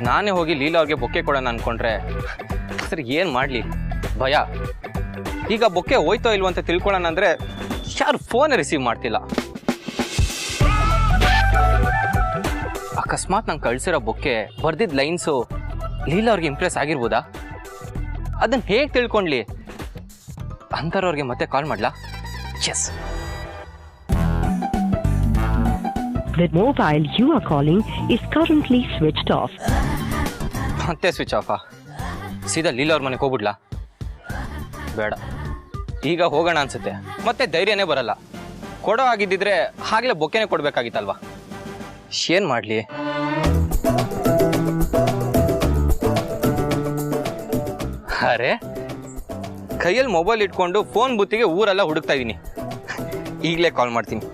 ನಾನೇ ಹೋಗಿ ಲೀಲಾ ಅವ್ರಿಗೆ ಬೊಕ್ಕೆ ಕೊಡೋಣ ಅನ್ಕೊಂಡ್ರೆ ಸರಿ ಏನು ಮಾಡಲಿ ಭಯ. ಈಗ ಬೊಕ್ಕೆ ಹೋಯ್ತೋ ಇಲ್ವೋ ಅಂತ ತಿಳ್ಕೊಳ್ಳೋಣ ಅಂದರೆ ಯಾರು ಫೋನ್ ರಿಸೀವ್ ಮಾಡ್ತಿಲ್ಲ. ಅಕಸ್ಮಾತ್ ನಂಗೆ ಕಳ್ಸಿರೋ ಬೊಕ್ಕೆ ಬರ್ದಿದ್ದ ಲೈನ್ಸು ಲೀಲಾ ಅವ್ರಿಗೆ ಇಂಪ್ರೆಸ್ ಆಗಿರ್ಬೋದಾ? ಅದನ್ನು ಹೇಗೆ ತಿಳ್ಕೊಂಡ್ಲಿ? ಅಂಥವ್ರವ್ರಿಗೆ ಮತ್ತೆ ಕಾಲ್ ಮಾಡ್ಲಾ? S. The mobile you are calling is currently switched off. ಮತ್ತೆ ಸ್ವಿಚ್ ಆಫಾ? ಸೀದಾ ಲೀಲಾ ಅವ್ರ ಮನೆಗೆ ಹೋಗ್ಬಿಡ್ಲಾ? ಬೇಡ, ಈಗ ಹೋಗೋಣ ಅನ್ಸುತ್ತೆ. ಮತ್ತೆ ಧೈರ್ಯನೇ ಬರಲ್ಲ. ಕೊಡೋ ಆಗಿದ್ದಿದ್ರೆ ಹಾಗಲೇ ಬೊಕ್ಕೆನೇ ಕೊಡ್ಬೇಕಾಗಿತ್ತಲ್ವಾ? ಏನು ಮಾಡಲಿ? ಅರೆ, ಕೈಯಲ್ಲಿ ಮೊಬೈಲ್ ಇಟ್ಕೊಂಡು ಫೋನ್ ಬೂತಿಗೆ ಊರೆಲ್ಲ ಹುಡುಕ್ತಾ ಇದ್ದೀನಿ. ಈಗಲೇ ಕಾಲ್ ಮಾಡ್ತೀನಿ.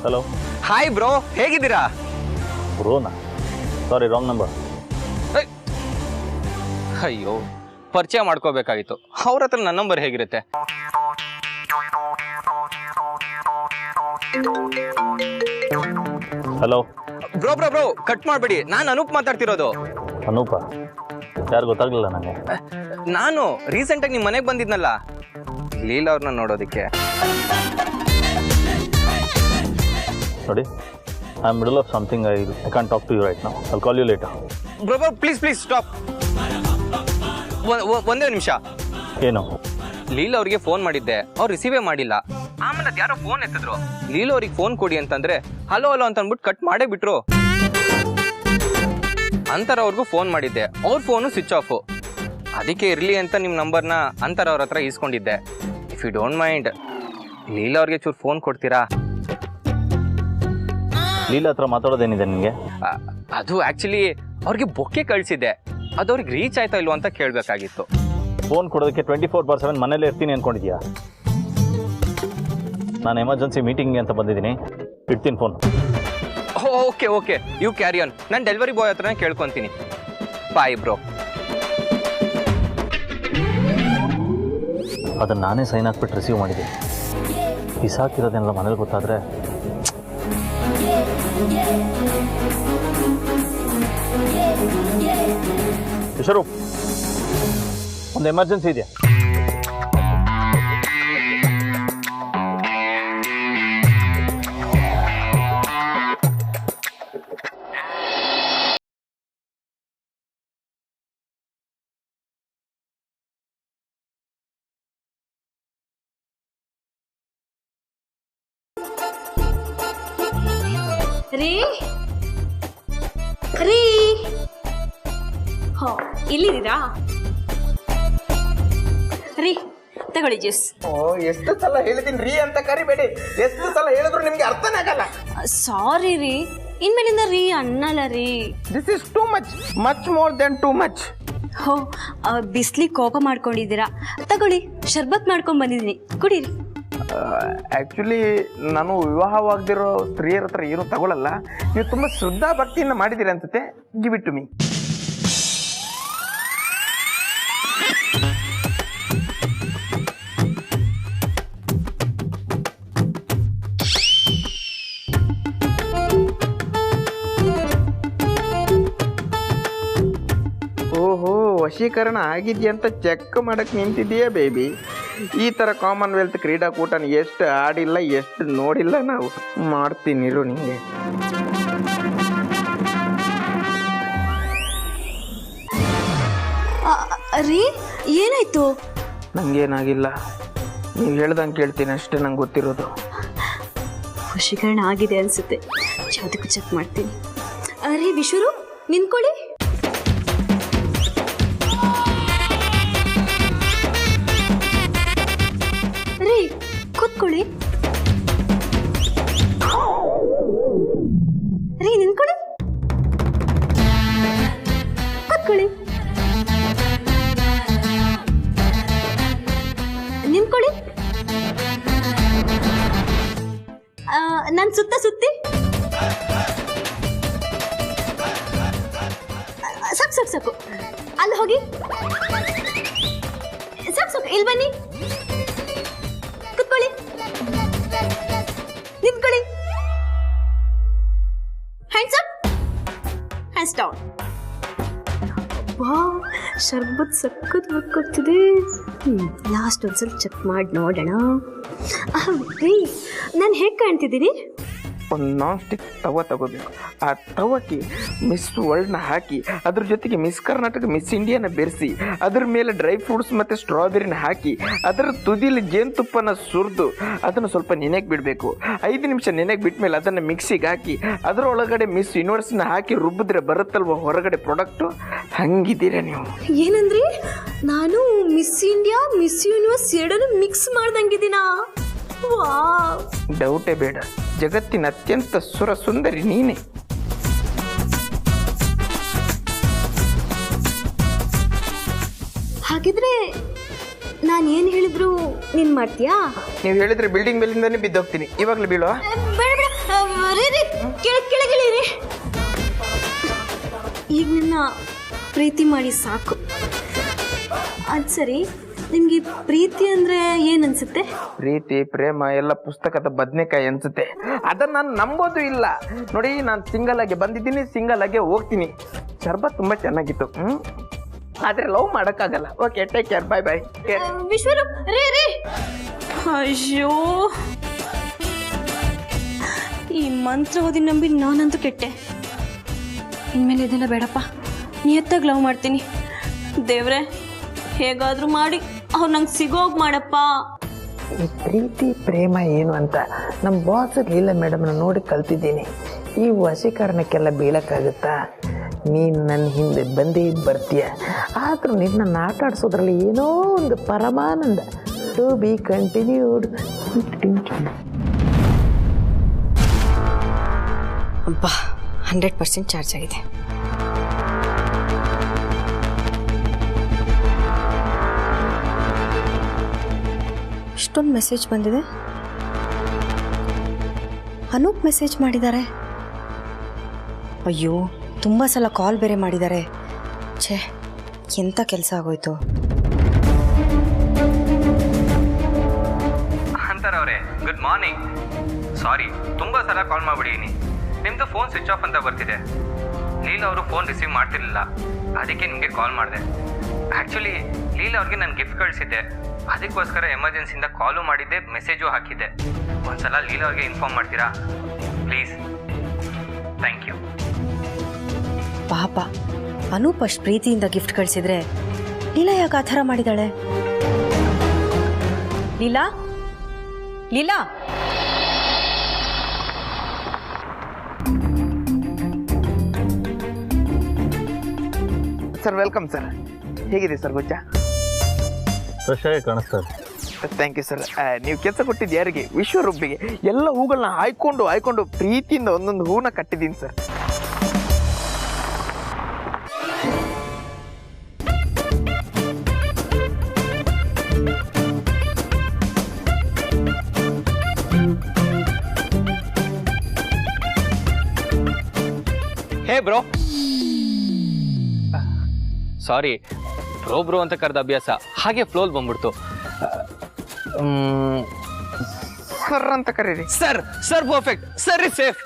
ಹಲೋ. ಹಾಯ್ ಬ್ರೋ, ಹೇಗಿದ್ದೀರಾ? ಬ್ರೋನಾ? ಸಾರಿ, ರಾಂಗ್ ನಂಬರ್. ಅಯ್ಯೋ, ಪರಿಚಯ ಮಾಡ್ಕೋಬೇಕಾಗಿತ್ತು. ಅವ್ರ ಹತ್ರ ನನ್ನ ನಂಬರ್ ಹೇಗಿರುತ್ತೆ? Hello. Bro bro bro, cut ಮಾಡಬೇಡಿ. ನಾನು ಅನೂಪ್ ಮಾತಾಡ್ತಿರೋದು. ಅನೂಪ? ಯಾರು ಗೊತ್ತಾಗ್ಲಿಲ್ಲ ನನಗೆ. ನಾನು ರೀಸೆಂಟಾಗಿ ನಿಮ್ಮ ಮನೆಗೆ ಬಂದಿದ್ನಲ್ಲ ಲೀಲಾ ಅವ್ರನ್ನ ನೋಡೋದಕ್ಕೆ. ನೋಡಿ, I am middle of something. I can talk to you right now. I call you later. Bro bro, please please stop. ಒಂದೇ ನಿಮಿಷ. ಏನು? ಲೀಲಾ ಅವ್ರಿಗೆ ಫೋನ್ ಮಾಡಿದ್ದೆ, ಅವ್ರು ರಿಸೀವೇ ಮಾಡಿಲ್ಲ. ಆಮೇಲೆ ಅದು ಯಾರೋ ಫೋನ್ ಎತ್ತಿದ್ರು. ಲೀಲಾ ಅವ್ರಿಗೆ ಫೋನ್ ಕೊಡಿ ಅಂತಂದ್ರೆ ಹಲೋ ಹಲೋ ಅಂತ ಅಂದ್ಬಿಟ್ಟು ಕಟ್ ಮಾಡೇ ಬಿಟ್ರು. ಅಂತರ ಅವ್ರಿಗೂ ಫೋನ್ ಮಾಡಿದ್ದೆ, ಅವ್ರ ಫೋನು ಸ್ವಿಚ್ ಆಫ್. ಅದಕ್ಕೆ ಇರಲಿ ಅಂತ ನಿಮ್ಮ ನಂಬರ್ನ ಅಂತರ ಅವ್ರ ಹತ್ರ ಈಸ್ಕೊಂಡಿದ್ದೆ. If you don't mind, Leela ಅವ್ರಿಗೆ ಚೂರು ಫೋನ್ ಕೊಡ್ತೀರಾ? ಲೀಲಾ ಹತ್ರ ಮಾತಾಡೋದೇನಿದೆ ನಿಮಗೆ? ಅದು ಆ್ಯಕ್ಚುಲಿ ಅವ್ರಿಗೆ ಬೊಕ್ಕೆ ಕಳಿಸಿದ್ದೆ, ಅದು ಅವ್ರಿಗೆ ರೀಚ್ ಆಯ್ತಾ ಇಲ್ವೋ ಅಂತ ಕೇಳಬೇಕಾಗಿತ್ತು. ಫೋನ್ ಕೊಡೋದಕ್ಕೆ 24/7 ಮನೇಲೇ ಇರ್ತೀನಿ ಅಂದ್ಕೊಂಡಿದ್ಯಾ? ನಾನು ಎಮರ್ಜೆನ್ಸಿ ಮೀಟಿಂಗ್ಗೆ ಅಂತ ಬಂದಿದ್ದೀನಿ. ಇಡ್ತೀನಿ phone. Okay okay, you carry on. ನಾನು ಡೆಲಿವರಿ ಬಾಯ್ ಹತ್ರನೇ ಕೇಳ್ಕೊತೀನಿ. Bye bro. ಅದನ್ನು ನಾನೇ ಸೈನ್ ಹಾಕ್ಬಿಟ್ಟು ರಿಸೀವ್ ಮಾಡಿದ್ದೀನಿ. ಬಿಸಾಕಿರೋದನ್ನೆಲ್ಲ ಮನೇಲಿ ಗೊತ್ತಾದರೆ ವಿಶ್ವರೂಪ್, ಒಂದು ಎಮರ್ಜೆನ್ಸಿ ಇದೆಯಾ? ರೀ ರೀ, ಹೋ ಇಲ್ಲಿದ್ದೀರಾ? ರೀ ತಗೊಳ್ಳಿ ಜ್ಯೂಸ್. ಓ, ಎಷ್ಟು ಸಲ ಹೇಳಿದ್ದೀನಿ ರೀ ಅಂತ ಕರಿಬೇಡಿ. ಎಷ್ಟು ಸಲ ಹೇಳಿದ್ರು ನಿಮ್ಗೆ ಅರ್ಥನೇ ಆಗಲ್ಲ. ಸಾರಿ ರೀ, ಇನ್ಮೇಲಿಂದ ರೀ ಅನ್ನಲ್ಲ ರೀ. This is too much, much more than too much. ಹೋ, ಬಿಸ್ಲಿಗೆ ಕೋಪ ಮಾಡ್ಕೊಂಡಿದ್ದೀರಾ? ತಗೊಳ್ಳಿ, ಶರ್ಬತ್ ಮಾಡ್ಕೊಂಡು ಬಂದಿದ್ದೀನಿ, ಕುಡೀರಿ. ಆ್ಯಕ್ಚುಲಿ ನಾನು ವಿವಾಹವಾಗದಿರೋ ಸ್ತ್ರೀಯರ ಹತ್ರ ಏನು ತಗೊಳ್ಳಲ್ಲ. ನೀವು ತುಂಬ ಶ್ರದ್ಧಾ ಭಕ್ತಿಯಿಂದ ಮಾಡಿದ್ದೀರಿ ಅನ್ಸುತ್ತೆ. Give it to me. ಓಹೋ, ವಶೀಕರಣ ಆಗಿದೆಯಂತ ಚೆಕ್ ಮಾಡಕ್ಕೆ ನಿಂತಿದೆಯಾ ಬೇಬಿ? ಈ ಥರ ಕಾಮನ್ವೆಲ್ತ್ ಕ್ರೀಡಾಕೂಟನ ಎಷ್ಟು ಆಡಿಲ್ಲ, ಎಷ್ಟು ನೋಡಿಲ್ಲ ನಾವು. ಮಾಡ್ತೀನಿರು ನಿಮಗೆ. ರೀ, ಏನಾಯ್ತು? ನಂಗೇನಾಗಿಲ್ಲ, ನೀವು ಹೇಳ್ದಂಗೆ ಕೇಳ್ತೀನಿ ಅಷ್ಟೇ. ನಂಗೆ ಗೊತ್ತಿರೋದು ವಶೀಕರಣ ಆಗಿದೆ ಅನ್ಸುತ್ತೆ. ಯಾವುದಕ್ಕೂ ಚೆಕ್ ಮಾಡ್ತೀನಿ. ರೀ ವಿಶ್ವರು, ನಿಂತ್ಕೊಳ್ಳಿ. ರೀ ಕೂತ್ಕೊಳ್ಳಿ. ರೀ ನಿಂತ್ಕೊಳ್ಳಿ, ಕೂತ್ಕೊಳ್ಳಿ, ನಿಂತ್ಕೊಳ್ಳಿ. ನಾನು ಸುತ್ತಿ ಸಾಕು. ಅಲ್ಲಿ ಹೋಗಿ, ಸಾಕು. ಇಲ್ಲಿ ಬನ್ನಿ, ಕುತ್ಕೊಳ್ಳಿ. ಶರ್ಬತ್ ಸಕ್ಕತ್ ಬರ್ಕೊಡ್ತಿದೆ. ಲಾಸ್ಟ್ ಒಂದ್ಸಲ ಚೆಕ್ ಮಾಡಿ ನೋಡೋಣ. ನಾನು ಹೇಗೆ ಕಾಣ್ತಿದ್ದೀನಿ? ಒಂದು ನಾನ್ ಸ್ಟಿಕ್ ತವ ತಗೋಬೇಕು. ಆ ತವಕ್ಕೆ ಮಿಸ್ ವರ್ಲ್ಡ್ನ ಹಾಕಿ ಅದ್ರ ಜೊತೆಗೆ ಮಿಸ್ ಕರ್ನಾಟಕ ಮಿಸ್ ಇಂಡಿಯಾನ ಬೆರೆಸಿ ಅದ್ರ ಮೇಲೆ ಡ್ರೈ ಫ್ರೂಟ್ಸ್ ಮತ್ತು ಸ್ಟ್ರಾಬೆರಿನ ಹಾಕಿ ಅದರ ತುದಿಲಿ ಜೇನುತುಪ್ಪನ ಸುರಿದು ಅದನ್ನು ಸ್ವಲ್ಪ ನೆನೆಗೆ ಬಿಡಬೇಕು. 5 ನಿಮಿಷ ನೆನೆಗೆ ಬಿಟ್ಟ ಮೇಲೆ ಅದನ್ನು ಮಿಕ್ಸಿಗೆ ಹಾಕಿ ಅದರೊಳಗಡೆ ಮಿಸ್ ಯೂನಿವರ್ಸ್ನ ಹಾಕಿ ರುಬ್ಬಿದ್ರೆ ಬರುತ್ತಲ್ವ ಹೊರಗಡೆ ಪ್ರಾಡಕ್ಟು. ಹಂಗಿದ್ದೀರಾ ನೀವು? ಏನಂದ್ರಿ? ನಾನು ಮಿಸ್ ಇಂಡಿಯಾ ಮಿಸ್ ಯೂನಿವರ್ಸ್ ಎರಡನ್ನು ಮಿಕ್ಸ್ ಮಾಡ್ದಂಗಿದ್ದೀನಾ? ವಾವ್, ಡೌಟೇ ಬೇಡ, ಜಗತ್ತಿನ ಅತ್ಯಂತ ಸುರ ಸುಂದರಿ ನೀನೆ. ಹಾಗಿದ್ರೆ ನಾನು ಏನು ಹೇಳಿದ್ರು ನೀನು ಮಾಡ್ತೀಯಾ? ನೀವು ಹೇಳಿದ್ರೆ ಬಿಲ್ಡಿಂಗ್ ಮೇಲಿಂದಾನೇ ಬಿದ್ದೋಗ್ತೀನಿ. ಇವಾಗಲೇ ಬೀಳುವ? ಕೆಳಗಿಳಿರಿ. ಈಗ ನನ್ನ ಪ್ರೀತಿ ಮಾಡಿ ಸಾಕು. ಅದು ಸರಿ, ನಿಮಗೆ ಪ್ರೀತಿ ಅಂದರೆ ಏನು ಅನ್ಸುತ್ತೆ? ಪ್ರೀತಿ ಪ್ರೇಮ ಎಲ್ಲ ಪುಸ್ತಕದ ಬದನೆಕಾಯಿ ಅನ್ಸುತ್ತೆ. ಅದನ್ನು ನಾನು ನಂಬೋದು ಇಲ್ಲ. ನೋಡಿ, ನಾನು ಸಿಂಗಲ್ ಆಗಿ ಬಂದಿದ್ದೀನಿ, ಸಿಂಗಲ್ ಆಗಿ ಹೋಗ್ತೀನಿ. ಶರ್ಬತ್ ತುಂಬ ಚೆನ್ನಾಗಿತ್ತು, ಆದರೆ ಲವ್ ಮಾಡೋಕ್ಕಾಗಲ್ಲ. ಓಕೆ, ಟೇಕ್ ಕೇರ್, ಬಾಯ್ ಬಾಯ್. ವಿಶ್ವರೂಪ್, ರೇ. ಅಯ್ಯೋ, ಈ ಮಂತ್ರ ಓದಿ ನಂಬಿ ನಾನಂತೂ ಕೆಟ್ಟೆ. ಇನ್ಮೇಲೆ ಇದೆಲ್ಲ ಬೇಡಪ್ಪ, ನಿಯತ್ತಾಗಿ ಲವ್ ಮಾಡ್ತೀನಿ. ದೇವ್ರೆ, ಹೇಗಾದರೂ ಮಾಡಿ ಅವ್ರು ನಂಗೆ ಸಿಗೋಗ್ ಮಾಡಪ್ಪ. ಈ ಪ್ರೀತಿ ಪ್ರೇಮ ಏನು ಅಂತ ನಮ್ಮ ಬಾಸ್ ಲೀಲಾ ಮೇಡಮ್ನ ನೋಡಿ ಕಲ್ತಿದ್ದೀನಿ. ಈ ವಶೀಕರಣಕ್ಕೆಲ್ಲ ಬೀಳಕ್ಕಾಗುತ್ತಾ? ನೀನು ನನ್ನ ಹಿಂದೆ ಬಂದೇ ಬರ್ತೀಯ. ಆದರೂ ನಿನ್ನ ಆಟ ಆಡಿಸೋದ್ರಲ್ಲಿ ಏನೋ ಒಂದು ಪರಮಾನಂದ. To be continued. ಅಬ್ಬಾ, 100% ಚಾರ್ಜ್ ಆಗಿದೆ. ಇಷ್ಟೊಂದು ಮೆಸೇಜ್ ಬಂದಿದೆ. ಅನೂಪ್ ಮೆಸೇಜ್ ಮಾಡಿದ್ದಾರೆ. ಅಯ್ಯೋ, ತುಂಬ ಸಲ ಕಾಲ್ ಬೇರೆ ಮಾಡಿದ್ದಾರೆ. ಛೇ, ಎಂಥ ಕೆಲಸ ಆಗೋಯ್ತು. ಅಂತಾರವ್ರೆ, ಗುಡ್ ಮಾರ್ನಿಂಗ್. ಸಾರಿ, ತುಂಬ ಸಲ ಕಾಲ್ ಮಾಡಿಬಿಡೀನಿ. ನಿಮ್ಮದು ಫೋನ್ ಸ್ವಿಚ್ ಆಫ್ ಅಂತ ಬರ್ತಿದೆ. ಲೀಲಾ ಅವರು ಫೋನ್ ರಿಸೀವ್ ಮಾಡ್ತಿರ್ಲಿಲ್ಲ, ಅದಕ್ಕೆ ನಿಮಗೆ ಕಾಲ್ ಮಾಡಿದೆ. ಆ್ಯಕ್ಚುಲಿ ಲೀಲಾ ಅವ್ರಿಗೆ ನಾನು ಗಿಫ್ಟ್ ಕಳಿಸಿದ್ದೆ, ಅದಕ್ಕೋಸ್ಕರ ಎಮರ್ಜೆನ್ಸಿಯಿಂದ ಕಾಲು ಮಾಡಿದ್ದೆ, ಮೆಸೇಜು ಹಾಕಿದ್ದೆ. ಒಂದ್ಸಲ ಲೀಲಾ ಅವ್ರಿಗೆ ಇನ್ಫಾರ್ಮ್ ಮಾಡ್ತೀರಾ ಪ್ಲೀಸ್? Thank you. ಪಾಪ, ಅನೂಪ್ ಅಷ್ಟು ಪ್ರೀತಿಯಿಂದ ಗಿಫ್ಟ್ ಕಳಿಸಿದ್ರೆ ಲೀಲಾ ಯಾಕೆ ಆ ಥರ ಮಾಡಿದಾಳೆ? Leela, Leela, sir welcome sir. ಹೇಗಿದೆ ಸರ್ ಗುಚ್ಚ? ಫ್ರೆಶ್ ಆಗಿ ಕಾಣಿಸ್ತಾರೆ. Thank you sir. ನೀವು ಕೆಲಸ ಕೊಟ್ಟಿದ್ದು ಯಾರಿಗೆ? ವಿಶ್ವರೂಪಿಗೆ. ಎಲ್ಲ ಹೂಗಳನ್ನ ಆಯ್ಕೊಂಡು ಪ್ರೀತಿಯಿಂದ ಒಂದೊಂದು ಹೂನ ಕಟ್ಟಿದ್ದೀನಿ ಸರ್. ಹೇ ಬ್ರೋ, ಸಾರಿ, ಬ್ರೋ ಅಂತ ಕರೆದ ಅಭ್ಯಾಸ ಹಾಗೆ ಫ್ಲೋಲ್ ಬಂದ್ಬಿಡ್ತು. ಸರ್ ಅಂತ ಕರೀರಿ. Sir perfect. Sir is safe.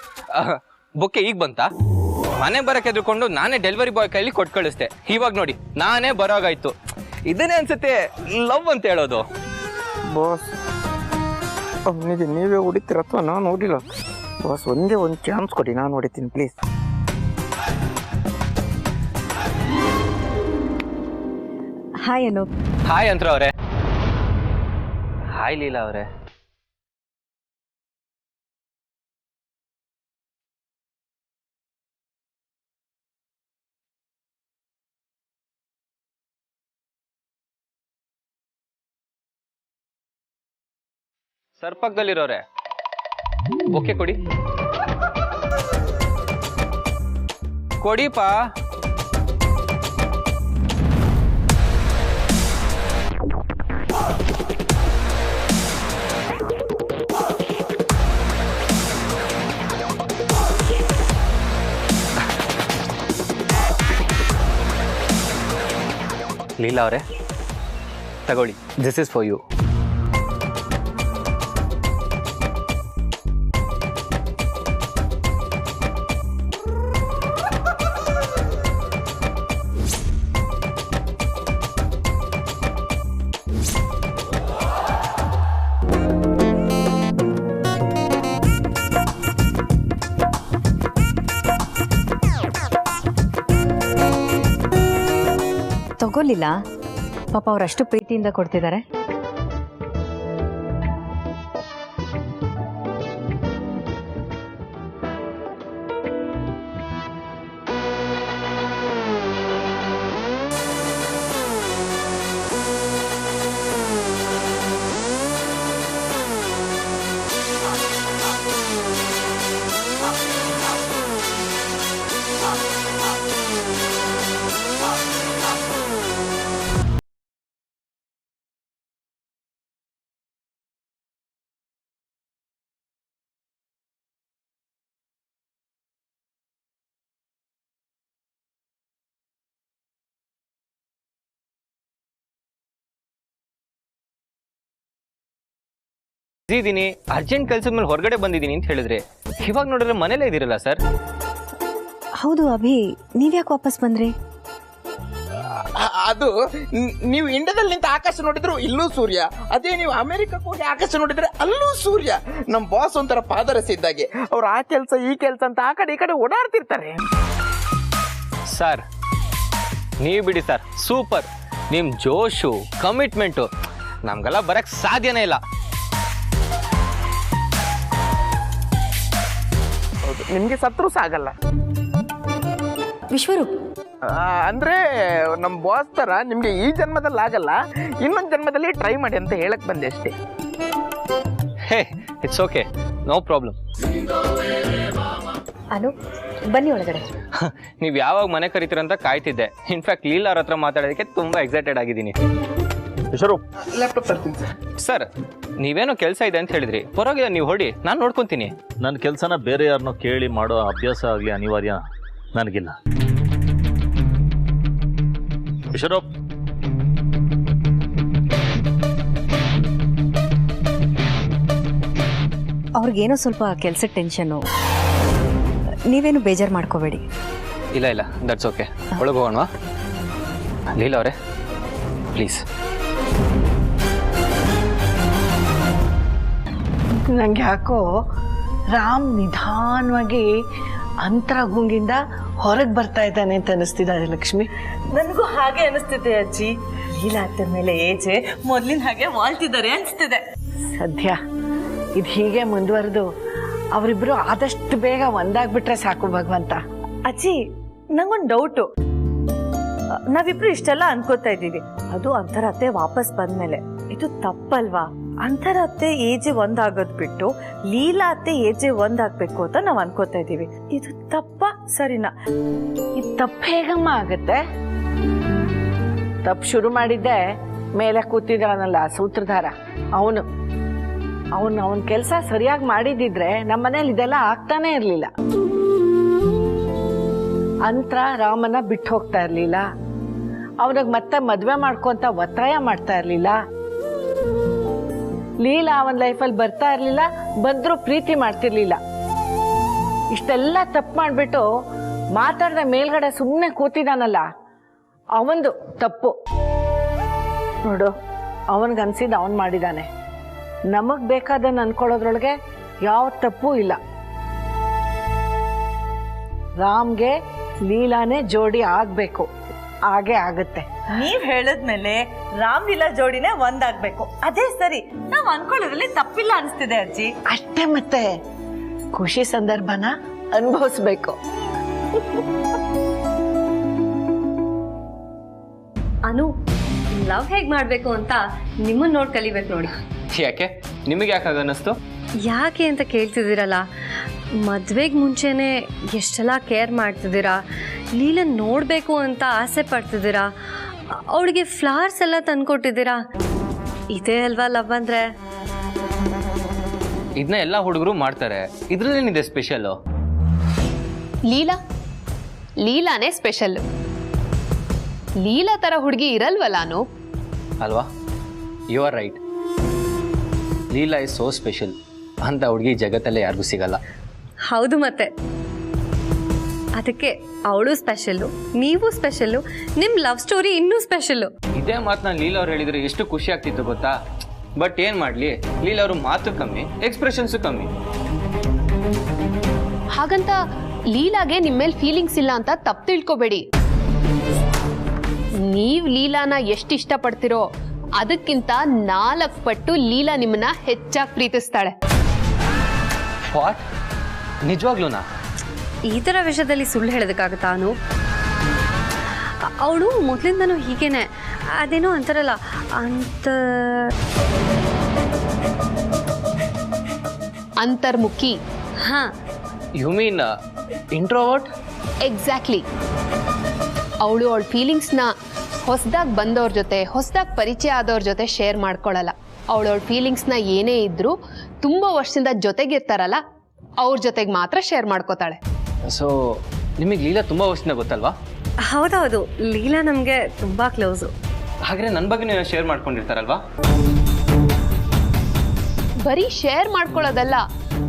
Bouquet ಈಗ ಬಂತಾ? ಮನೆ ಬರಕ್ಕೆ ಎದ್ರುಕೊಂಡು ನಾನೇ ಡೆಲಿವರಿ ಬಾಯ್ ಕೈಲಿ ಕೊಟ್ಟು ಕಳಿಸ್ದೆ. ಇವಾಗ ನೋಡಿ, ನಾನೇ ಬರೋಗಾಯ್ತು. ಇದನ್ನೇ ಅನ್ಸುತ್ತೆ ಲವ್ ಅಂತ ಹೇಳೋದು. ಬಾಸ್, ಅವನಿಗೆ ನೀವೇ ಹೊಡಿತೀರ ಅಥವಾ ನಾನು ಹೊಡಿಲ್ಲ? ಬಾಸ್, ಒಂದೇ ಒಂದು ಚಾನ್ಸ್ ಕೊಡಿ, ನಾನು ಹೊಡಿತೀನಿ ಪ್ಲೀಸ್. ಹಾಯ್ ಅನೂಪ್. ಹಾಯ್ ಅಂತ್ರ ಅವರೇ. ಹಾಯ್ ಲೀಲಾ ಅವರೇ. ಸರ್ ಪಕ್ಕದಲ್ಲಿರೋರೆ, ಬೊಕ್ಕೆ ಕೊಡಿ. ಕೊಡಿಪಾ. ಲೀಲಾ ಅವರೇ, ತಗೊಳ್ಳಿ, ದಿಸ್ ಇಸ್ ಫಾರ್ ಯು. ತಗೋಲಿಲ್ಲ ಪಾಪ ಅವರಷ್ಟು ಪ್ರೀತಿಯಿಂದ ಕೊಡ್ತಿದ್ದಾರೆ. ಇದ್ದೀನಿ, ಅರ್ಜೆಂಟ್ ಕೆಲಸದ ಮೇಲೆ ಹೊರಗಡೆ ಬಂದಿದ್ದೀನಿ ಅಂತ ಹೇಳಿದ್ರೆ ಇವಾಗ ನೋಡಿದ್ರೆ ಮನೇಲೇ ಇದ್ದೀರಲ್ಲ ಸರ್. ಹೌದು ಅಭಿ, ನೀವ್ಯಾಕೆ ವಾಪಸ್ ಬಂದ್ರಿ? ಅದು ನೀವು ಇಂಡಿಯಾದಲ್ಲಿ ನಿಂತ ಆಕಾಶ ನೋಡಿದ್ರು ಇಲ್ಲೂ ಸೂರ್ಯ, ಅದೇ ನೀವು ಅಮೆರಿಕಕ್ಕೆ ಹೋಗಿ ಆಕಾಶ ನೋಡಿದ್ರೆ ಅಲ್ಲೂ ಸೂರ್ಯ. ನಮ್ಮ ಬಾಸ್ ಒಂಥರ ಪಾದರಸ ಇದ್ದಾಗೆ, ಅವ್ರು ಆ ಕೆಲಸ ಈ ಕೆಲಸ ಅಂತ ಆ ಕಡೆ ಈ ಕಡೆ ಓಡಾಡ್ತಿರ್ತಾರೆ. ಸರ್ ನೀವು ಬಿಡಿ ಸರ್, ಸೂಪರ್. ನಿಮ್ಮ ಜೋಶು ಕಮಿಟ್ಮೆಂಟು ನಮ್ಗೆಲ್ಲ ಬರಕ್ಕೆ ಸಾಧ್ಯನೇ ಇಲ್ಲ. ಹೌದು, ನಿಮ್ಗೆ ಸತ್ರು ಸಾಗಲ್ಲ. ವಿಶ್ವರೂಪ್, ಅಂದ್ರೆ ನಮ್ಮ ಬಾಸ್ ತರ ನಿಮ್ಗೆ ಈ ಜನ್ಮದಲ್ಲಿ ಆಗಲ್ಲ, ಇನ್ನೊಂದು ಜನ್ಮದಲ್ಲಿ ಟ್ರೈ ಮಾಡಿ ಅಂತ ಹೇಳಕ್ ಬಂದೆ ಅಷ್ಟೇ. ಹೇ, ಇಟ್ಸ್ ಓಕೆ, ನೋ ಪ್ರಾಬ್ಲಮ್. ಅನು ಬನ್ನಿ ಒಳಗಡೆ. ನೀವು ಯಾವಾಗ ಮನೆ ಕರಿತೀರಂತ ಕಾಯ್ತಿದ್ದೆ. ಇನ್ಫ್ಯಾಕ್ಟ್ ಲೀಲಾ ಅವ್ರ ಹತ್ರ ಮಾತಾಡೋದಕ್ಕೆ ತುಂಬಾ ಎಕ್ಸೈಟೆಡ್ ಆಗಿದ್ದೀನಿ. ವಿಶ್ವರೂಪ್, ಲ್ಯಾಪ್ಟಾಪ್ ತರ್ತೀನಿ ಸರ್. ಸರ್ ನೀವೇನೋ ಕೆಲಸ ಇದೆ ಅಂತ ಹೇಳಿದ್ರಿ, ಪರವಾಗಿಲ್ಲ ನೀವು ಹೊಡಿ, ನಾನು ನೋಡ್ಕೊತೀನಿ. ನನ್ನ ಕೆಲಸನ ಬೇರೆ ಯಾರನ್ನೋ ಕೇಳಿ ಮಾಡೋ ಅಭ್ಯಾಸ ಆಗಲಿ ಅನಿವಾರ್ಯ ನನಗಿಲ್ಲ. ವಿಶ್ವರೂಪ್, ಅವ್ರಿಗೇನೋ ಸ್ವಲ್ಪ ಕೆಲ್ಸದ ಟೆನ್ಷನ್ನು, ನೀವೇನು ಬೇಜಾರು ಮಾಡ್ಕೋಬೇಡಿ. ಇಲ್ಲ ಇಲ್ಲ, ದಟ್ಸ್ ಓಕೆ. ಒಳಗೆ ಹೋಗೋಣವಾ? ಲೀಲಾ ಅವರೇ ಪ್ಲೀಸ್. ನಂಗೆ ಯಾಕೋ ರಾಮ್ ನಿಧಾನವಾಗಿ ಅಂತರಗುಂಗಿಂದ ಹೊರಗೆ ಬರ್ತಾ ಇದ್ದಾನೆ ಅಂತ ಅನಿಸ್ತಿದ್ದಾರೆ ಲಕ್ಷ್ಮಿ. ನನಗೂ ಹಾಗೆ ಅನಿಸ್ತಿದೆ ಅಜ್ಜಿ. ಲೀಲಾ ಅತ್ತೆ ಮೇಲೆ ಏಜೆ ಮೊದ್ಲಿನ ಹಾಗೆ ವಾಳ್ತಿದ್ದಾರೆ ಅನಿಸ್ತಿದೆ. ಸದ್ಯ ಇದು ಹೀಗೆ ಮುಂದುವರೆದು ಅವರಿಬ್ರು ಆದಷ್ಟು ಬೇಗ ಒಂದಾಗ್ಬಿಟ್ರೆ ಸಾಕು ಭಗವಂತ. ಅಜ್ಜಿ, ನಂಗೊಂದು ಡೌಟು. ನಾವಿಬ್ರು ಇಷ್ಟೆಲ್ಲ ಅನ್ಕೋತಾ ಇದ್ದೀವಿ, ಅದು ಅಂತರತ್ತೆ ವಾಪಸ್ ಬಂದ್ಮೇಲೆ. ಇದು ತಪ್ಪಲ್ವಾ? ಅಂತರತ್ತೆ ಏಜೆ ಒಂದಾಗೋದ್ ಬಿಟ್ಟು ಲೀಲಾ ಅತ್ತೆ ಏಜೆ ಒಂದಾಗ್ಬೇಕು ಅಂತ ನಾವ್ ಅನ್ಕೋತಾ ಇದೀವಿ. ಇದು ತಪ್ಪ ಸರಿನಾ? ಇದು ತಪ್ಪು ಹೇಗಮ್ಮ ಆಗತ್ತೆ? ತಪ್ಪು ಶುರು ಮಾಡಿದ್ದೆ ಮೇಲೆ ಕೂತಿದ್ದಾನಲ್ಲ ಸೂತ್ರಧಾರ, ಅವನ ಕೆಲಸ ಸರಿಯಾಗಿ ಮಾಡಿದಿದ್ರೆ ನಮ್ಮ ಮನೇಲಿ ಇದೆಲ್ಲ ಆಗ್ತಾನೆ ಇರ್ಲಿಲ್ಲ. ಅಂತರ ರಾಮನ ಬಿಟ್ಟು ಹೋಗ್ತಾ ಇರ್ಲಿಲ್ಲ, ಅವನಿಗೆ ಮತ್ತೆ ಮದ್ವೆ ಮಾಡ್ಕೊಂತ ಒತ್ತಾಯ ಮಾಡ್ತಾ ಇರ್ಲಿಲ್ಲ. ಲೀಲಾ ಅವನ ಲೈಫಲ್ಲಿ ಬರ್ತಾ ಇರ್ಲಿಲ್ಲ, ಬಂದ್ರು ಪ್ರೀತಿ ಮಾಡ್ತಿರ್ಲಿಲ್ಲ. ಇಷ್ಟೆಲ್ಲ ತಪ್ಪು ಮಾಡ್ಬಿಟ್ಟು ಮಾತಾಡ್ದ ಮೇಲ್ಗಡೆ ಸುಮ್ಮನೆ ಕೂತಿದಾನಲ್ಲ, ಅವಂದು ತಪ್ಪು. ನೋಡು, ಅವನ್ಗನ್ಸಿದ್ ಅವನ್ ಮಾಡಿದಾನೆ. ನಮಗ್ ಬೇಕಾದನ್ನ ಅನ್ಕೊಳ್ಳೋದ್ರೊಳಗೆ ಯಾವ ತಪ್ಪು ಇಲ್ಲ. ರಾಮ್ಗೆ ಲೀಲಾನೇ ಜೋಡಿ ಆಗ್ಬೇಕು, ಹಾಗೆ ಆಗುತ್ತೆ. ನೀವ್ ಹೇಳದ್ಮೇಲೆ ರಾಮ್ ಲೀಲಾ ಜೋಡಿನೇ ಒಂದಾಗ್ಬೇಕು, ಅದೇ ಸರಿ. ನಾವ್ ಅನ್ಕೊಳ್ಳೋದ್ರಲ್ಲಿ ತಪ್ಪಿಲ್ಲ ಅನಿಸ್ತಿದೆ ಅಜ್ಜಿ. ಅಷ್ಟೇ, ಮತ್ತೆ ಖುಷಿ ಸಂದರ್ಭನ ಅನುಭವಿಸ್ಬೇಕು. ಅನು, ಲವ್ ಹೇಗ್ ಮಾಡ್ಬೇಕು ಅಂತ ನಿಮ್ಮನ್ನ ನೋಡ್ ಕಲಿಬೇಕು ನೋಡಿ. ಯಾಕೆ ನಿಮಗೆ ಯಾಕಾಗ ಅನ್ನಿಸ್ತು? ಯಾಕೆ ಅಂತ ಕೇಳ್ತಿದ್ದೀರಲ್ಲ, ಮದ್ವೆಗೆ ಮುಂಚೆನೆ ಎಷ್ಟೆಲ್ಲ ಕೇರ್ ಮಾಡ್ತಿದ್ದೀರಾ, ಲೀಲನ್ ನೋಡಬೇಕು ಅಂತ ಆಸೆ ಪಡ್ತಿದ್ದೀರಾ, ಅವಳಿಗೆ ಫ್ಲವರ್ಸ್ ಎಲ್ಲ ತಂದ್ಕೊಟ್ಟಿದ್ದೀರಾ. ಇದೇ ಅಲ್ವಾ ಲವ್ ಅಂದ್ರೆ? ಇದನ್ನ ಎಲ್ಲ ಹುಡುಗರು ಮಾಡ್ತಾರೆ, ಇದ್ರಲ್ಲೇನಿದೆ ಸ್ಪೆಷಲ್ಲು? ಲೀಲಾನೇ ಸ್ಪೆಷಲ್ಲು. ಲೀಲಾ ಥರ ಹುಡುಗಿ ಇರಲ್ವಲ್ಲ ಅನು? ಅಲ್ವಾ? You are right. Leela is so special. ಅಂತ ಹುಡುಗಿ ಜಗತ್ತಲ್ಲೇ ಯಾರಿಗೂ ಸಿಗಲ್ಲ. ಹೌದು, ಮತ್ತೆ ಅದಕ್ಕೆ ಅವಳು ಸ್ಪೆಷಲ್ಲು, ನೀವು ಸ್ಪೆಷಲ್ಲು, ನಿಮ್ಮ ಲವ್ ಸ್ಟೋರಿ ಇನ್ನೂ ಸ್ಪೆಷಲ್ಲು. ಇದೇ ಮಾತನ್ನ ಲೀಲಾ ಅವ್ರು ಹೇಳಿದ್ರೆ ಎಷ್ಟು ಖುಷಿ ಆಗ್ತಿತ್ತು ಗೊತ್ತಾ? ಬಟ್ ಏನ್ ಮಾಡ್ಲಿ, ಲೀಲಾ ಅವರು ಮಾತು ಕಮ್ಮಿ, ಎಕ್ಸ್ಪ್ರೆಷನ್ಸು ಕಮ್ಮಿ. ಹಾಗಂತ ಲೀಲಾಗೆ ನಿಮ್ಮ ಮೇಲೆ ಫೀಲಿಂಗ್ಸ್ ಇಲ್ಲ ಅಂತ ತಪ್ಪು ತಿಳ್ಕೊಬೇಡಿ. ನೀವ್ ಲೀಲಾನ ಎಷ್ಟು ಇಷ್ಟಪಡ್ತಿರೋ ಅದಕ್ಕಿಂತ 4 ಪಟ್ಟು ಲೀಲಾ ನಿಮ್ಮನ್ನ ಹೆಚ್ಚಾಗಿ ಪ್ರೀತಿಸ್ತಾಳೆ. ವಾಟ್? ನಿಜವಾಗ್ಲೂನಾ? ಈ ಥರ ವಿಷಯದಲ್ಲಿ ಸುಳ್ಳು ಹೇಳೋದಕ್ಕಾಗತ್ತಾ ಅನು? ಅವಳು ಮೊದಲಿಂದನೂ ಹೀಗೇನೆ. ಅದೇನೋ ಅಂತಾರಲ್ಲ ಅಂತರ್ಮುಖಿ. ಹಾ, ಯು ಮೀನ್ ಇಂಟ್ರೋವರ್ಟ್? ಎಕ್ಸಾಕ್ಟ್ಲಿ. ಅವಳು ಅವಳ ಫೀಲಿಂಗ್ಸ್ನ ಹೊಸದಾಗಿ ಬಂದವ್ರ ಜೊತೆ, ಹೊಸದಾಗಿ ಪರಿಚಯ ಆದವ್ರ ಜೊತೆ ಶೇರ್ ಮಾಡ್ಕೊಳ್ಳಲ್ಲ. ಅವಳ ಫೀಲಿಂಗ್ಸ್ನ ಏನೇ ಇದ್ರೂ ತುಂಬ ವರ್ಷದಿಂದ ಜೊತೆಗಿರ್ತಾರಲ್ಲ ಅವ್ರ ಜೊತೆಗೆ ಮಾತ್ರ ಶೇರ್ ಮಾಡ್ಕೋತಾಳೆ. ಸೊ ನಿಮಗೆ ಲೀಲಾ ತುಂಬ ವರ್ಷದಿಂದ ಗೊತ್ತಲ್ವಾ? ಹೌದೌದು, ಲೀಲಾ ನಮಗೆ ತುಂಬ ಕ್ಲೋಸು. ಹಾಗಾದ್ರೆ ನನ್ನ ಬಗ್ಗೆ ನೀವು ಶೇರ್ ಮಾಡ್ಕೊಂಡಿರ್ತಾರಲ್ವಾ? ಬರೀ ಶೇರ್ ಮಾಡ್ಕೊಳ್ಳೋದಲ್ಲ,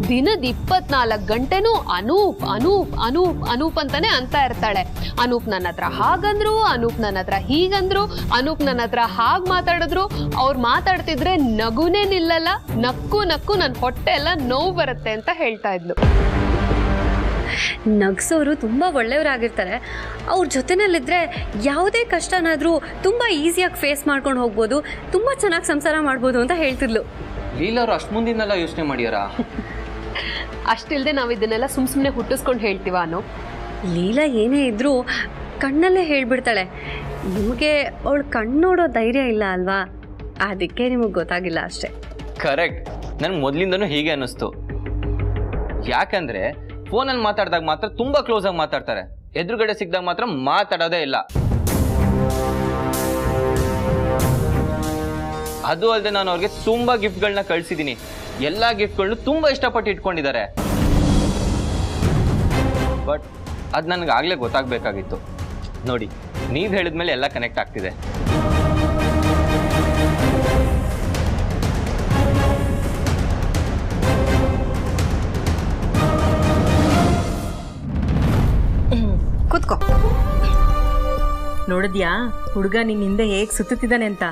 ದಿನದ 24 ಗಂಟೆನೂ ಅನೂಪ್ ಅನೂಪ್ ಅನೂಪ್ ಅನೂಪ್ ಅಂತಾನೆ ಅಂತ ಇರ್ತಾಳೆ. ಅನೂಪ್ ನನ್ನ ಹತ್ರ ಹಾಗಂದ್ರು, ಅನೂಪ್ ನನ್ನ ಹತ್ರ ಹೀಗಂದ್ರು, ಅನೂಪ್ ನನ್ನ ಹತ್ರ ಹಾಗೆ ಮಾತಾಡಿದ್ರು. ಅವ್ರು ಮಾತಾಡ್ತಿದ್ರೆ ನಗುನೇ ನಿಲ್ಲಲ್ಲ, ನಕ್ಕು ನಕ್ಕು ನನ್ನ ಹೊಟ್ಟೆ ಎಲ್ಲ ನೋವು ಬರುತ್ತೆ ಅಂತ ಹೇಳ್ತಾ ಇದ್ಲು. ನಗ್ಸೋರು ತುಂಬ ಒಳ್ಳೆಯವರಾಗಿರ್ತಾರೆ. ಅವ್ರ ಜೊತೆನಲ್ಲಿದ್ದರೆ ಯಾವುದೇ ಕಷ್ಟನಾದರೂ ತುಂಬ ಈಸಿಯಾಗಿ ಫೇಸ್ ಮಾಡ್ಕೊಂಡು ಹೋಗ್ಬೋದು, ತುಂಬ ಚೆನ್ನಾಗಿ ಸಂಸಾರ ಮಾಡ್ಬೋದು ಅಂತ ಹೇಳ್ತಿದ್ಲು. ಲೀಲಾ ಅವರು ಅಷ್ಟು ಮುಂದಿನೆಲ್ಲ ಯೋಚನೆ ಮಾಡ್ಯಾರಾ? ಅಷ್ಟಿಲ್ದೆ ನಾವು ಇದನ್ನೆಲ್ಲ ಸುಮ್ಮನೆ ಹುಟ್ಟಿಸ್ಕೊಂಡು ಹೇಳ್ತೀವ ಅನ್ನೋ. ಲೀಲಾ ಏನೇ ಇದ್ರೂ ಕಣ್ಣಲ್ಲೇ ಹೇಳ್ಬಿಡ್ತಾಳೆ. ನಿಮಗೆ ಅವಳು ಕಣ್ಣು ನೋಡೋ ಧೈರ್ಯ ಇಲ್ಲ ಅಲ್ವಾ, ಅದಕ್ಕೆ ನಿಮಗೆ ಗೊತ್ತಾಗಿಲ್ಲ ಅಷ್ಟೇ. ಕರೆಕ್ಟ್. ನನ್ಗೆ ಮೊದಲಿಂದನೂ ಹೀಗೆ ಅನ್ನಿಸ್ತು. ಯಾಕಂದ್ರೆ ಫೋನಲ್ಲಿ ಮಾತಾಡಿದಾಗ ಮಾತ್ರ ತುಂಬಾ ಕ್ಲೋಸ್ ಆಗಿ ಮಾತಾಡ್ತಾರೆ, ಎದುರುಗಡೆ ಸಿಕ್ಕಿದಾಗ ಮಾತ್ರ ಮಾತಾಡೋದೇ ಇಲ್ಲ. ಅದು ಅಲ್ಲದೆ ನಾನು ಅವ್ರಿಗೆ ತುಂಬಾ ಗಿಫ್ಟ್ಗಳನ್ನ ಕಳಿಸಿದ್ದೀನಿ. ಎಲ್ಲಾ ಗಿಫ್ಟ್ಗಳನ್ನು ತುಂಬಾ ಇಷ್ಟಪಟ್ಟು ಇಟ್ಕೊಂಡಿದ್ದಾರೆ. ಬಟ್ ಅದು ನನಗೆ ಆಗ್ಲೇ ಗೊತ್ತಾಗಬೇಕಾಗಿತ್ತು. ನೋಡಿ, ನೀವು ಹೇಳಿದ್ಮೇಲೆ ಎಲ್ಲ ಕನೆಕ್ಟ್ ಆಗ್ತಿದೆ. ಕೂತ್ಕೋ. ನೋಡಿದ್ಯಾ ಹುಡುಗ ನಿನ್ನ ಹಿಂದೆ ಹೇಗೆ ಸುತ್ತುತ್ತಿದ್ದಾನೆ ಅಂತ?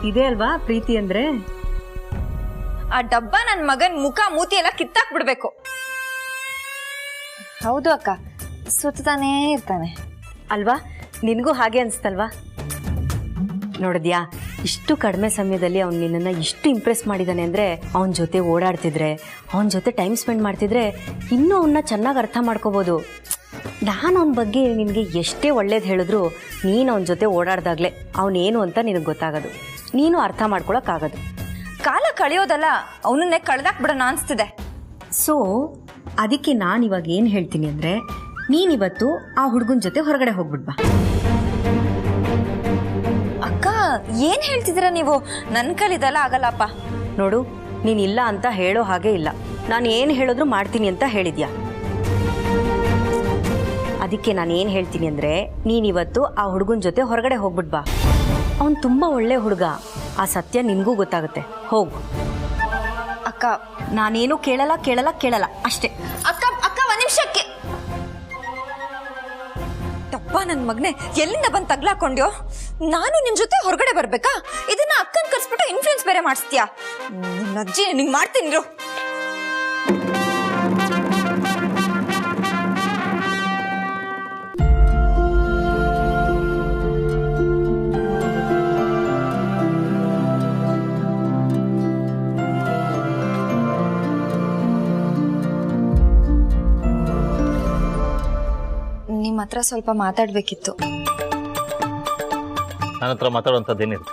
ಇದೇ ಅಲ್ವಾ ಪ್ರೀತಿ ಅಂದ್ರೆ? ಆ ಡಬ್ಬ ನನ್ನ ಮಗನ್ ಮುಖ ಮೂತಿ ಎಲ್ಲ ಕಿತ್ತಾಕ್ ಬಿಡ್ಬೇಕು. ಹೌದು ಅಕ್ಕ, ಸುತ್ತಾನೇ ಇರ್ತಾನೆ ಅಲ್ವಾ? ನಿನಗೂ ಹಾಗೆ ಅನ್ಸ್ತಲ್ವಾ? ನೋಡಿದ್ಯಾ, ಇಷ್ಟು ಕಡಿಮೆ ಸಮಯದಲ್ಲಿ ಅವ್ನು ನಿನ್ನನ್ನು ಇಷ್ಟು ಇಂಪ್ರೆಸ್ ಮಾಡಿದ್ದಾನೆ ಅಂದರೆ ಅವನ ಜೊತೆ ಓಡಾಡ್ತಿದ್ರೆ, ಅವನ ಜೊತೆ ಟೈಮ್ ಸ್ಪೆಂಡ್ ಮಾಡ್ತಿದ್ರೆ ಇನ್ನೂ ಅವನ್ನ ಚೆನ್ನಾಗಿ ಅರ್ಥ ಮಾಡ್ಕೋಬೋದು. ನಾನು ಅವನ ಬಗ್ಗೆ ನಿನಗೆ ಎಷ್ಟೇ ಒಳ್ಳೇದು ಹೇಳಿದ್ರು ನೀನು ಅವನ ಜೊತೆ ಓಡಾಡ್ದಾಗಲೇ ಅವನೇನು ಅಂತ ನಿನಗೆ ಗೊತ್ತಾಗೋದು, ನೀನು ಅರ್ಥ ಮಾಡ್ಕೊಳಕ್ಕಾಗೋದು. ಕಾಲ ಕಳೆಯೋದಲ್ಲ, ಅವನನ್ನೇ ಕಳ್ದಾಕ್ ಬಿಡೋಣ ಅನ್ಸ್ತಿದೆ. ಸೊ ಅದಕ್ಕೆ ನಾನು ಇವಾಗ ಏನು ಹೇಳ್ತೀನಿ ಅಂದರೆ, ನೀನಿವತ್ತು ಆ ಹುಡುಗನ ಜೊತೆ ಹೊರಗಡೆ ಹೋಗ್ಬಿಡ್ಬಾ. ಅಕ್ಕ, ಏನ್ ಹೇಳ್ತಿದ್ದೀರಾ ನೀವು? ನನ್ನ ಕೈಲಿದೆಲ್ಲ ಆಗಲ್ಲಪ್ಪ. ನೋಡು, ನೀನಿಲ್ಲ ಅಂತ ಹೇಳೋ ಹಾಗೆ ಇಲ್ಲ. ನಾನು ಏನು ಹೇಳಿದ್ರು ಮಾಡ್ತೀನಿ ಅಂತ ಹೇಳಿದ್ಯಾ. ಅದಕ್ಕೆ ನಾನು ಏನು ಹೇಳ್ತೀನಿ ಅಂದರೆ, ನೀನಿವತ್ತು ಆ ಹುಡುಗನ ಜೊತೆ ಹೊರಗಡೆ ಹೋಗ್ಬಿಡ್ಬಾ. ಅವನು ತುಂಬ ಒಳ್ಳೆ ಹುಡುಗ, ಆ ಸತ್ಯ ನಿನಗೂ ಗೊತ್ತಾಗುತ್ತೆ. ಹೋಗು. ಅಕ್ಕ, ನಾನೇನು ಕೇಳಲ್ಲ ಅಷ್ಟೇ. ಅಕ್ಕ ಅಕ್ಕ, ಒಂದ್ ನಿಮಿಷಕ್ಕೆ. ತಪ್ಪ ನನ್ನ ಮಗನೇ, ಎಲ್ಲಿಂದ ಬಂದು ತಗ್ಲಾಕೊಂಡ್ಯೋ? ನಾನು ನಿನ್ ಜೊತೆ ಹೊರಗಡೆ ಬರ್ಬೇಕಾ? ಇದನ್ನ ಅಕ್ಕನ್ ಕರ್ಸ್ಬಿಟ್ಟು ಇನ್ಫ್ಲೂಯೆನ್ಸ್ ಬೇರೆ ಮಾಡಿಸ್ತೀಯಾ? ನಿನ್ನ ಅಜ್ಜಿ ನಿಂಗೆ ಮಾಡ್ತೀನಿ. ನಿಮ್ಮ ಹತ್ರ ಸ್ವಲ್ಪ ಮಾತಾಡ್ಬೇಕಿತ್ತು. ನನ್ನ ಹತ್ರ ಮಾತಾಡುವಂಥದ್ದೇನಿರುತ್ತೆ?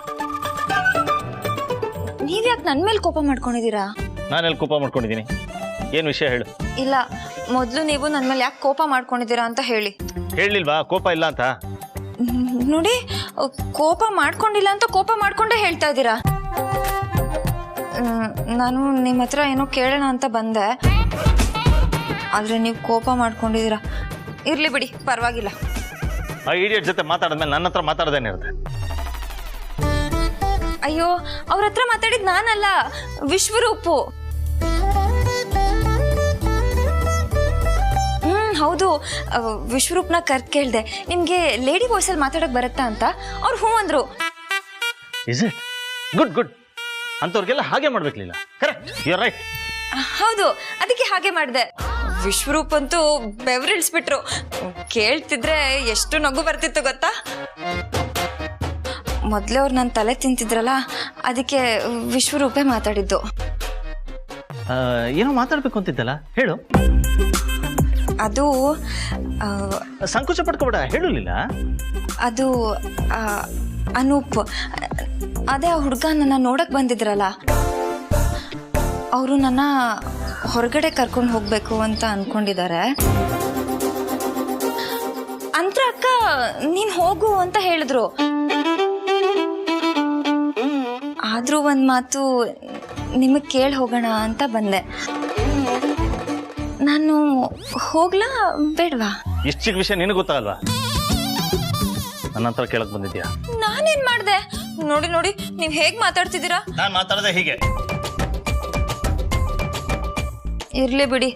ನೀವ್ಯಾಕೆ ನನ್ನ ಮೇಲೆ ಕೋಪ ಮಾಡ್ಕೊಂಡಿದ್ದೀರಾ? ನಾನೆಲ್ಲಿ ಕೋಪ ಮಾಡ್ಕೊಂಡಿದ್ದೀನಿ? ಏನು ವಿಷಯ ಹೇಳು. ಇಲ್ಲ, ಮೊದಲು ನೀವು ನನ್ನ ಮೇಲೆ ಯಾಕೆ ಕೋಪ ಮಾಡ್ಕೊಂಡಿದ್ದೀರಾ ಅಂತ ಹೇಳಿ. ಹೇಳಲಿಲ್ವಾ ಕೋಪ ಇಲ್ಲ ಅಂತ? ನೋಡಿ, ಕೋಪ ಮಾಡ್ಕೊಂಡಿಲ್ಲ ಅಂತ ಕೋಪ ಮಾಡ್ಕೊಂಡೇ ಹೇಳ್ತಾ ಇದ್ದೀರಾ. ನಾನು ನಿಮ್ಮ ಹತ್ರ ಏನೋ ಕೇಳೋಣ ಅಂತ ಬಂದೆ, ಆದ್ರೆ ನೀವು ಕೋಪ ಮಾಡ್ಕೊಂಡಿದ್ದೀರಾ. ಇರ್ಲಿ ಬಿಡಿ, ಪರವಾಗಿಲ್ಲ. ಆ ಇಡಿಯಟ್ ಜೊತೆ ಮಾತಾಡಿದ್ಮೇಲೆ ನನ್ನ ಹತ್ರ ಮಾತಾಡೋದೇನಿರುತ್ತೆ? ಅಯ್ಯೋ, ಅವ್ರ ಹತ್ರ ಮಾತಾಡಿದ್ ನಾನಲ್ಲ, ವಿಶ್ವರೂಪು. ಹೌದು, ವಿಶ್ವರೂಪ್ನ ಕರ್ತ್ ಕೇಳ್ದೆ, ನಿಮ್ಗೆ ಲೇಡಿ ವಾಯ್ಸ್ ಅಲ್ಲಿ ಮಾತಾಡಕ್ ಬರುತ್ತಾ ಅಂತ. ಅವ್ರು ಹ್ಞೂ ಅಂದ್ರು. Is it? Good good. ಅಂತವ್ರಿಗೆಲ್ಲ ಹಾಗೆ ಮಾಡ್ಬೇಕಿಲ್ಲ. Correct, you are right. ಹೌದು, ಅದಕ್ಕೆ ಹಾಗೆ ಮಾಡಿದೆ. ವಿಶ್ವರೂಪ್ ಅಂತೂ ಬೆವರಿಳಿಸ್ಬಿಟ್ರು. ಕೇಳ್ತಿದ್ರೆ ಎಷ್ಟು ನಗು ಬರ್ತಿತ್ತು ಗೊತ್ತಾ. ಮೊದಲೇ ಅವ್ರು ನನ್ನ ತಲೆ ತಿಂತಿದ್ರಲ್ಲ, ಅದಕ್ಕೆ ವಿಶ್ವರೂಪೇ ಮಾತಾಡಿದ್ದು. ಏನೋ ಮಾತಾಡ್ಬೇಕು ಅಂತಿದ್ದಲ್ಲ, ಹೇಳು. ಅದು ಸಂಕೋಚ ಪಡ್ಕೋಬೇಡ, ಹೇಳಲಿಲ್ಲ. ಅದು ಅನೂಪ್, ಅದೇ ಆ ಹುಡುಗ ನನ್ನ ನೋಡಕ್ ಬಂದಿದ್ರಲ್ಲ, ಅವರು ನನ್ನ ಹೊರಗಡೆ ಕರ್ಕೊಂಡು ಹೋಗ್ಬೇಕು ಅಂತ ಅನ್ಕೊಂಡಿದ್ದಾರೆ. ಅಂತರ ಅಕ್ಕ ನೀನ್ ಹೋಗು ಅಂತ ಹೇಳಿದ್ರು. ಆದ್ರೂ ಒಂದ್ ಮಾತು ನಿಮಗ್ ಕೇಳಿ ಹೋಗೋಣ ಅಂತ ಬಂದೆ. ನಾನು ಹೋಗ್ಲಾ ಬೇಡ್ವಾ? ಇಷ್ಟು ಚಿಕ್ಕ ವಿಷಯ ನಿನಗೆ ಗೊತ್ತಾಗಲ್ವಾ? ನನ್ನ ಹತ್ರ ಕೇಳಕ್ ಬಂದಿದ್ಯಾ? ನಾನೇನ್ ಮಾಡ್ದೆ? ನೋಡಿ ನೋಡಿ ನೀವ್ ಹೇಗ್ ಮಾತಾಡ್ತಿದ್ದೀರಾ. ನಾನು ಮಾತಾಡದೆ ಹೀಗೆ. ಇರ್ಲಿ ಬಿಡಿ,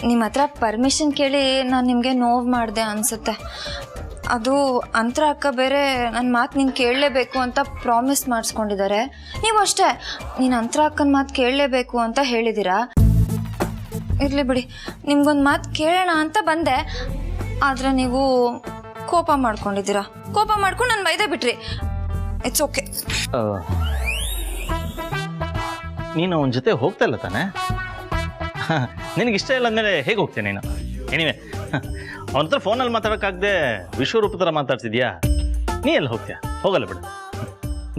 ನಿಮ್ಮ ಹತ್ರ ಪರ್ಮಿಷನ್ ಕೇಳಿ ನಾನು ನಿಮಗೆ ನೋವು ಮಾಡಿದೆ ಅನ್ಸುತ್ತೆ. ಅದು ಅಂತರ ಅಕ್ಕ ಬೇರೆ ನನ್ನ ಮಾತು ನೀನು ಕೇಳಲೇಬೇಕು ಅಂತ ಪ್ರಾಮಿಸ್ ಮಾಡಿಸ್ಕೊಂಡಿದ್ದಾರೆ. ನೀವು ಅಷ್ಟೇ, ನೀನು ಅಂತರ ಅಕ್ಕನ ಮಾತು ಕೇಳಲೇಬೇಕು ಅಂತ ಹೇಳಿದ್ದೀರಾ. ಇರಲಿ ಬಿಡಿ, ನಿಮ್ಗೊಂದು ಮಾತು ಕೇಳೋಣ ಅಂತ ಬಂದೆ, ಆದರೆ ನೀವು ಕೋಪ ಮಾಡ್ಕೊಂಡಿದ್ದೀರಾ. ಕೋಪ ಮಾಡ್ಕೊಂಡು ನಾನು ಬೈದೇ ಬಿಟ್ರಿ. It's okay. ನೀನು ಅವನ ಜೊತೆ ಹೋಗ್ತಾ ಇಲ್ಲ ತಾನೆ? ನಿನಗೆ ಇಷ್ಟ ಇಲ್ಲ ಅಂದಮೇಲೆ ಹೇಗೆ ಹೋಗ್ತೇನೆ ನೀನು? ಎನಿವೆ, ಅವನ ಹತ್ರ ಫೋನಲ್ಲಿ ಮಾತಾಡೋಕ್ಕಾಗದೆ ವಿಶ್ವರೂಪ ಥರ ಮಾತಾಡ್ತಿದ್ಯಾ? ನೀ ಎಲ್ಲಿ ಹೋಗ್ತೀಯಾ? ಹೋಗಲ್ಲ ಬಿಡು.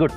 ಗುಡ್.